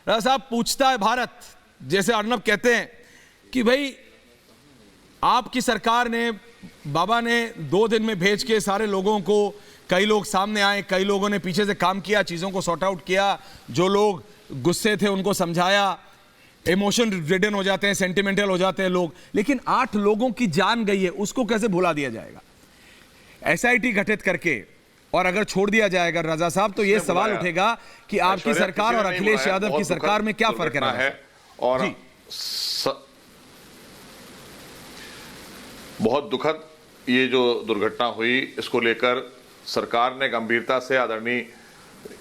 राजा साहब, पूछता है भारत, जैसे अर्नब कहते हैं कि भाई आपकी सरकार ने, बाबा ने 2 दिन में भेज के सारे लोगों को, कई लोग सामने आए, कई लोगों ने पीछे से काम किया, चीजों को सॉर्ट आउट किया, जो लोग गुस्से थे उनको समझाया, इमोशन रिडन हो जाते हैं, सेंटिमेंटल हो जाते हैं लोग, लेकिन 8 लोगों की जान गई है, उसको कैसे भुला दिया जाएगा? एसआईटी गठित करके और अगर छोड़ दिया जाएगा रजा साहब, तो यह सवाल उठेगा कि आपकी सरकार और अखिलेश यादव की सरकार में क्या फर्क है? और बहुत दुखद ये जो दुर्घटना हुई, इसको लेकर सरकार ने गंभीरता से, आदरणीय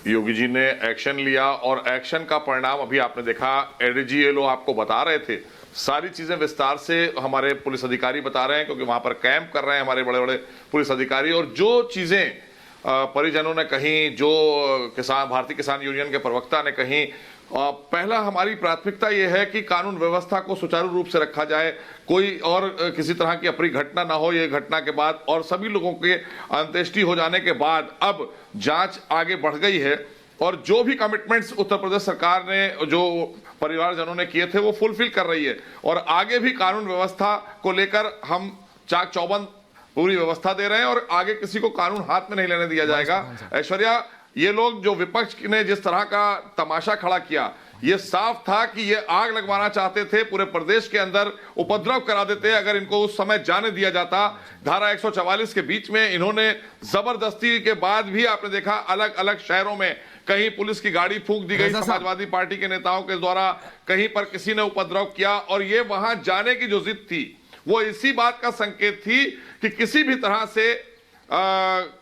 योगी जी ने एक्शन लिया और एक्शन का परिणाम अभी आपने देखा। एडीजी ये लोग आपको बता रहे थे, सारी चीजें विस्तार से हमारे पुलिस अधिकारी बता रहे हैं, क्योंकि वहां पर कैंप कर रहे हैं हमारे बड़े बड़े पुलिस अधिकारी। और जो चीजें परिजनों ने कहीं, जो भारतीय किसान यूनियन के प्रवक्ता ने कहीं, पहला हमारी प्राथमिकता यह है कि कानून व्यवस्था को सुचारू रूप से रखा जाए, कोई और किसी तरह की अप्रिय घटना ना हो। ये घटना के बाद और सभी लोगों के अंत्येष्टि हो जाने के बाद अब जांच आगे बढ़ गई है और जो भी कमिटमेंट्स उत्तर प्रदेश सरकार ने, जो परिवारजनों ने किए थे, वो फुलफिल कर रही है। और आगे भी कानून व्यवस्था को लेकर हम चाक चौबंद पूरी व्यवस्था दे रहे हैं और आगे किसी को कानून हाथ में नहीं लेने दिया जाएगा। ऐश्वर्या, ये लोग जो विपक्ष ने जिस तरह का तमाशा खड़ा किया, ये साफ था कि ये आग लगवाना चाहते थे, पूरे प्रदेश के अंदर उपद्रव करा देते अगर इनको उस समय जाने दिया जाता। धारा 144 के बीच में इन्होंने जबरदस्ती के बाद भी आपने देखा अलग अलग शहरों में कहीं पुलिस की गाड़ी फूंक दी गई समाजवादी पार्टी के नेताओं के द्वारा, कहीं पर किसी ने उपद्रव किया। और ये वहां जाने की जो जिद थी वो इसी बात का संकेत थी कि किसी भी तरह से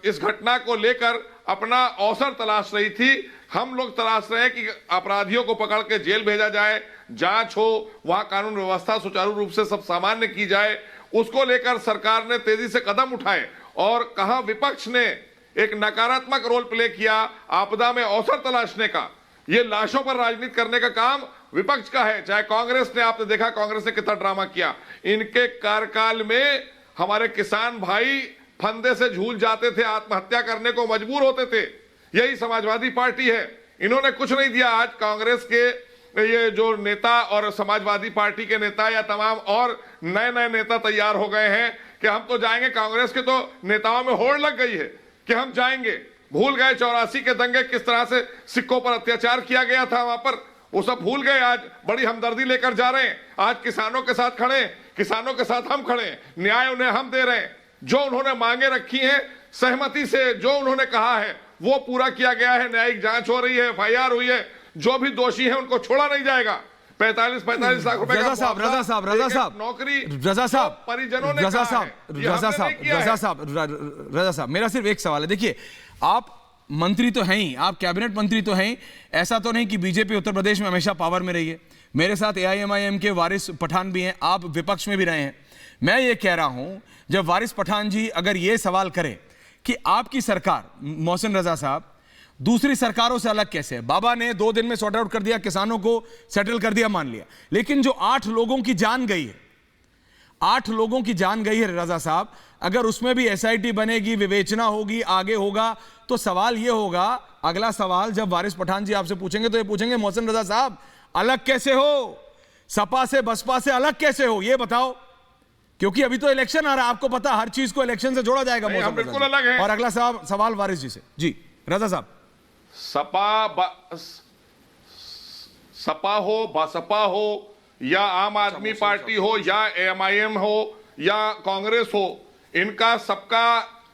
इस घटना को लेकर अपना अवसर तलाश रही थी। हम लोग तलाश रहे हैं कि अपराधियों को पकड़ के जेल भेजा जाए, जांच हो, वहां कानून व्यवस्था सुचारू रूप से सब सामान्य की जाए। उसको लेकर सरकार ने तेजी से कदम उठाए और कहां विपक्ष ने एक नकारात्मक रोल प्ले किया आपदा में अवसर तलाशने का। ये लाशों पर राजनीति करने का काम विपक्ष का है। चाहे कांग्रेस ने, आपने देखा कांग्रेस ने कितना ड्रामा किया। इनके कार्यकाल में हमारे किसान भाई फंदे से झूल जाते थे, आत्महत्या करने को मजबूर होते थे। यही समाजवादी पार्टी है, इन्होंने कुछ नहीं दिया। आज कांग्रेस के ये जो नेता और समाजवादी पार्टी के नेता या तमाम और नए नए नेता तैयार हो गए हैं कि हम तो जाएंगे। कांग्रेस के तो नेताओं में होड़ लग गई है कि हम जाएंगे। भूल गए 84 के दंगे, किस तरह से सिखों पर अत्याचार किया गया था वहां पर, वो सब भूल गए। आज बड़ी हमदर्दी लेकर जा रहे हैं। आज किसानों के साथ खड़े, किसानों के साथ हम खड़े, न्याय उन्हें हम दे रहे हैं। जो उन्होंने मांगे रखी हैं सहमति से, जो उन्होंने कहा है वो पूरा किया गया है। न्यायिक जांच हो रही है, एफआईआर हुई है, जो भी दोषी है उनको छोड़ा नहीं जाएगा। 45 लाख रुपए रजा साहब नौकरी, रजा साहब, परिजनों ने रजा साहब, मेरा सिर्फ एक सवाल है। देखिए, आप मंत्री तो हैं ही, आप कैबिनेट मंत्री तो हैं ही, ऐसा तो नहीं कि बीजेपी उत्तर प्रदेश में हमेशा पावर में रही है। मेरे साथ एआईएमआईएम के वारिस पठान भी हैं, आप विपक्ष में भी रहे हैं। मैं ये कह रहा हूं, जब वारिस पठान जी अगर ये सवाल करें कि आपकी सरकार, मोहसिन रजा साहब, दूसरी सरकारों से अलग कैसे है? बाबा ने 2 दिन में सॉर्ट आउट कर दिया, किसानों को सेटल कर दिया, मान लिया, लेकिन जो 8 लोगों की जान गई है, 8 लोगों की जान गई है रजा साहब, अगर उसमें भी एसआईटी बनेगी, विवेचना होगी, आगे होगा, तो सवाल यह होगा, अगला सवाल जब वारिस पठान जी आपसे पूछेंगे तो ये पूछेंगे, मोहसिन रजा साहब अलग कैसे हो, सपा से बसपा से अलग कैसे हो, ये बताओ। क्योंकि अभी तो इलेक्शन आ रहा है, आपको पता हर चीज को इलेक्शन से जोड़ा जाएगा। हम बिल्कुल अलग हैं। और अगला सवाल वारिस जी से। जी रजा साहब, सपा हो, बसपा हो या आम आदमी पार्टी हो या एमआईएम हो या कांग्रेस हो, इनका सबका,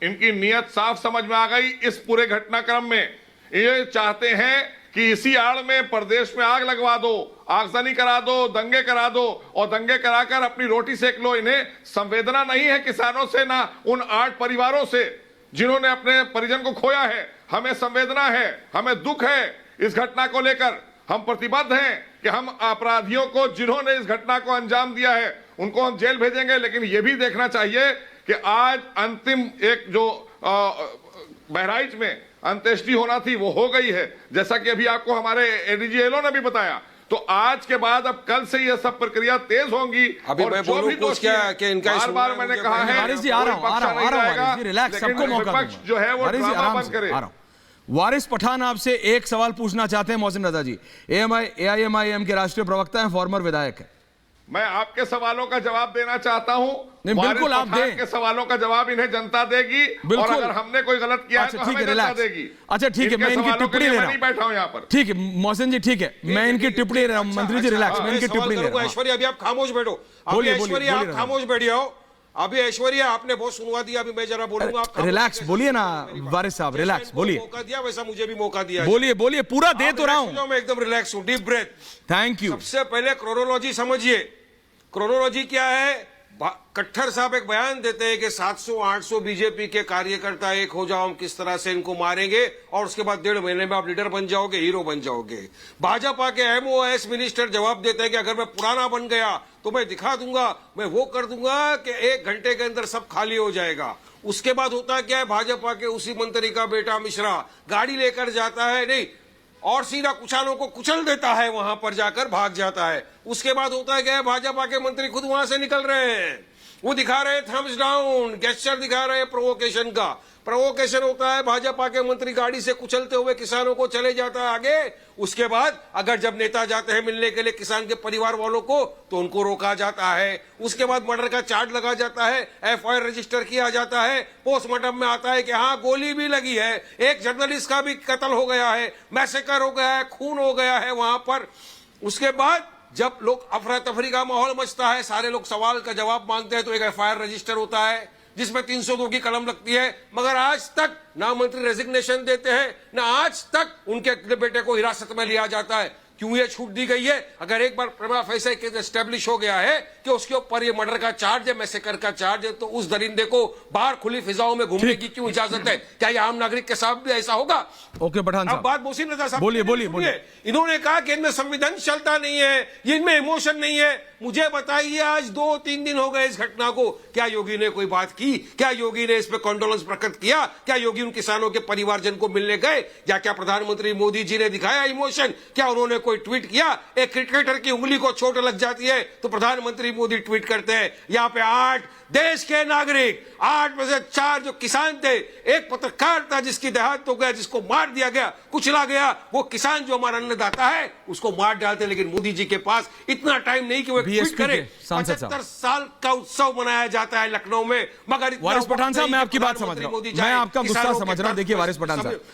इनकी नियत साफ समझ में आ गई। इस पूरे घटनाक्रम में ये चाहते हैं कि इसी आड़ में प्रदेश में आग लगवा दो, आगजनी करा दो, दंगे करा दो और दंगे कराकर अपनी रोटी सेक लो। इन्हें संवेदना नहीं है किसानों से, ना उन 8 परिवारों से जिन्होंने अपने परिजन को खोया है। हमें संवेदना है, हमें दुख है इस घटना को लेकर। हम प्रतिबद्ध हैं कि हम अपराधियों को, जिन्होंने इस घटना को अंजाम दिया है, उनको हम जेल भेजेंगे। लेकिन यह भी देखना चाहिए कि आज अंतिम एक जो बहराइच में अंत्येष्टि होना थी वो हो गई है, जैसा कि अभी आपको हमारे एडीजी एलो ने भी बताया। तो आज के बाद अब कल से ये सब प्रक्रिया तेज होंगी। अभी और मैं जो भी दोष बार मैंने कहा है, वारिस जी आ रहा हूं, रिलैक्स, सबको मौका विपक्ष जो है वो ड्रामा बंद करे। वारिस पठान आपसे एक सवाल पूछना चाहते हैं। मोहसिन रजा जी एआईएमआईएम के राष्ट्रीय प्रवक्ता हैं, फॉर्मर विधायक है। मैं आपके सवालों का जवाब देना चाहता हूं। बिल्कुल आप दें। के सवालों का जवाब इन्हें जनता देगी, और अगर हमने कोई गलत किया है तो हमें जनता देगी। अच्छा ठीक है, मैं इनकी टिप्पणी ले रहा हूं। बैठा हूं यहाँ पर। ठीक है मोहसिन जी, ठीक है, मैं इनकी टिप्पणी ले रहा हूं। मंत्री जी रिलैक्स, मैं इनकी टिप्पणी ले रहा हूं। ऐश्वर्या अभी आप खामोश बैठो। अभी ऐश्वर्या आप खामोश बैठिए हो। अभी ऐश्वर्या आपने बहुत सुनवा दिया, अभी मैं जरा बोलूंगा। आप रिलैक्स बोलिए ना वारिस साहब, रिलैक्स बोलिए। मौका दिया वैसा मुझे भी मौका दिया। बोलिए बोलिए, पूरा दे तो रहा हूं। मैं एकदम रिलैक्स हूं, डीप ब्रेथ। Thank you. सबसे पहले क्रोनोलॉजी समझिए। क्रोनोलॉजी क्या है? कट्टर साहब एक बयान देते हैं कि 700-800 बीजेपी के कार्यकर्ता एक हो जाओ, हम किस तरह से इनको मारेंगे, और उसके बाद 1.5 महीने में आप लीडर बन जाओगे, हीरो बन जाओगे। भाजपा के एमओएस मिनिस्टर जवाब देते हैं कि अगर मैं पुराना बन गया तो मैं दिखा दूंगा, मैं वो कर दूंगा कि 1 घंटे के अंदर सब खाली हो जाएगा। उसके बाद होता क्या है, भाजपा के उसी मंत्री का बेटा मिश्रा गाड़ी लेकर जाता है, नहीं और सीधा कुचालों को कुचल देता है, वहां पर जाकर भाग जाता है। उसके बाद होता है क्या है, भाजपा के मंत्री खुद वहां से निकल रहे हैं, वो दिखा रहे थम्स डाउन, गेस्चर दिखा रहे प्रोवोकेशन का। प्रोवोकेशन होता है, भाजपा के मंत्री गाड़ी से कुचलते हुए किसानों को चले जाता है आगे। उसके बाद अगर जब नेता जाते हैं मिलने के लिए किसान के परिवार वालों को, तो उनको रोका जाता है। उसके बाद मर्डर का चार्ज लगा जाता है, एफआईआर रजिस्टर किया जाता है। पोस्टमार्टम में आता है कि हाँ गोली भी लगी है, एक जर्नलिस्ट का भी कत्ल हो गया है, मैसेकर हो गया है, खून हो गया है वहां पर। उसके बाद जब लोग अफरा तफरी का माहौल मचता है, सारे लोग सवाल का जवाब मांगते हैं, तो एक एफआईआर रजिस्टर होता है जिसमें 302 की कलम लगती है। मगर आज तक ना मंत्री रेजिग्नेशन देते हैं, ना आज तक उनके बेटे को हिरासत में लिया जाता है। क्यों ये छूट दी गई है? अगर एक बार प्रमा फैसला एस्टेब्लिश हो गया है कि उसके ऊपर ये मर्डर का चार्ज है, मैसेकर का चार्ज है, तो उस दरिंदे को बाहर खुली फिजाओं में घूमने की क्यों इजाजत है? क्या ये आम नागरिक के साथ भी ऐसा होगा? ओके पठान साहब, अब बात मोहसिन रजा साहब बोलिए बोलिए बोलिए। इन्होंने कहा कि इनमें संवेदनशीलता नहीं है, इनमें इमोशन नहीं है। मुझे बताइए, आज 2-3 दिन हो गए इस घटना को, क्या योगी ने कोई बात की? क्या योगी ने इस पे कॉन्डोलेंस प्रकट किया? क्या योगी उन किसानों के परिवारजन को मिलने गए? या क्या प्रधानमंत्री मोदी जी ने दिखाया इमोशन? क्या उन्होंने कोई ट्वीट किया? एक क्रिकेटर की उंगली को चोट लग जाती है तो प्रधानमंत्री मोदी ट्वीट करते हैं। यहाँ पे 8 देश के नागरिक, 8 में से 4 जो किसान थे, एक पत्रकार था जिसकी देहांत हो गया, जिसको मार दिया गया, कुचला गया। वो किसान जो हमारा अन्नदाता है उसको मार डालते, लेकिन मोदी जी के पास इतना टाइम नहीं कि वो ट्वीट करे। 75 साल का उत्सव मनाया जाता है लखनऊ में, मगर वारिस पठान साहब, मैं आपकी बात समझ रहा हूं, मैं आपका गुस्सा समझ रहा हूं। देखिए वारिस पठान साहब,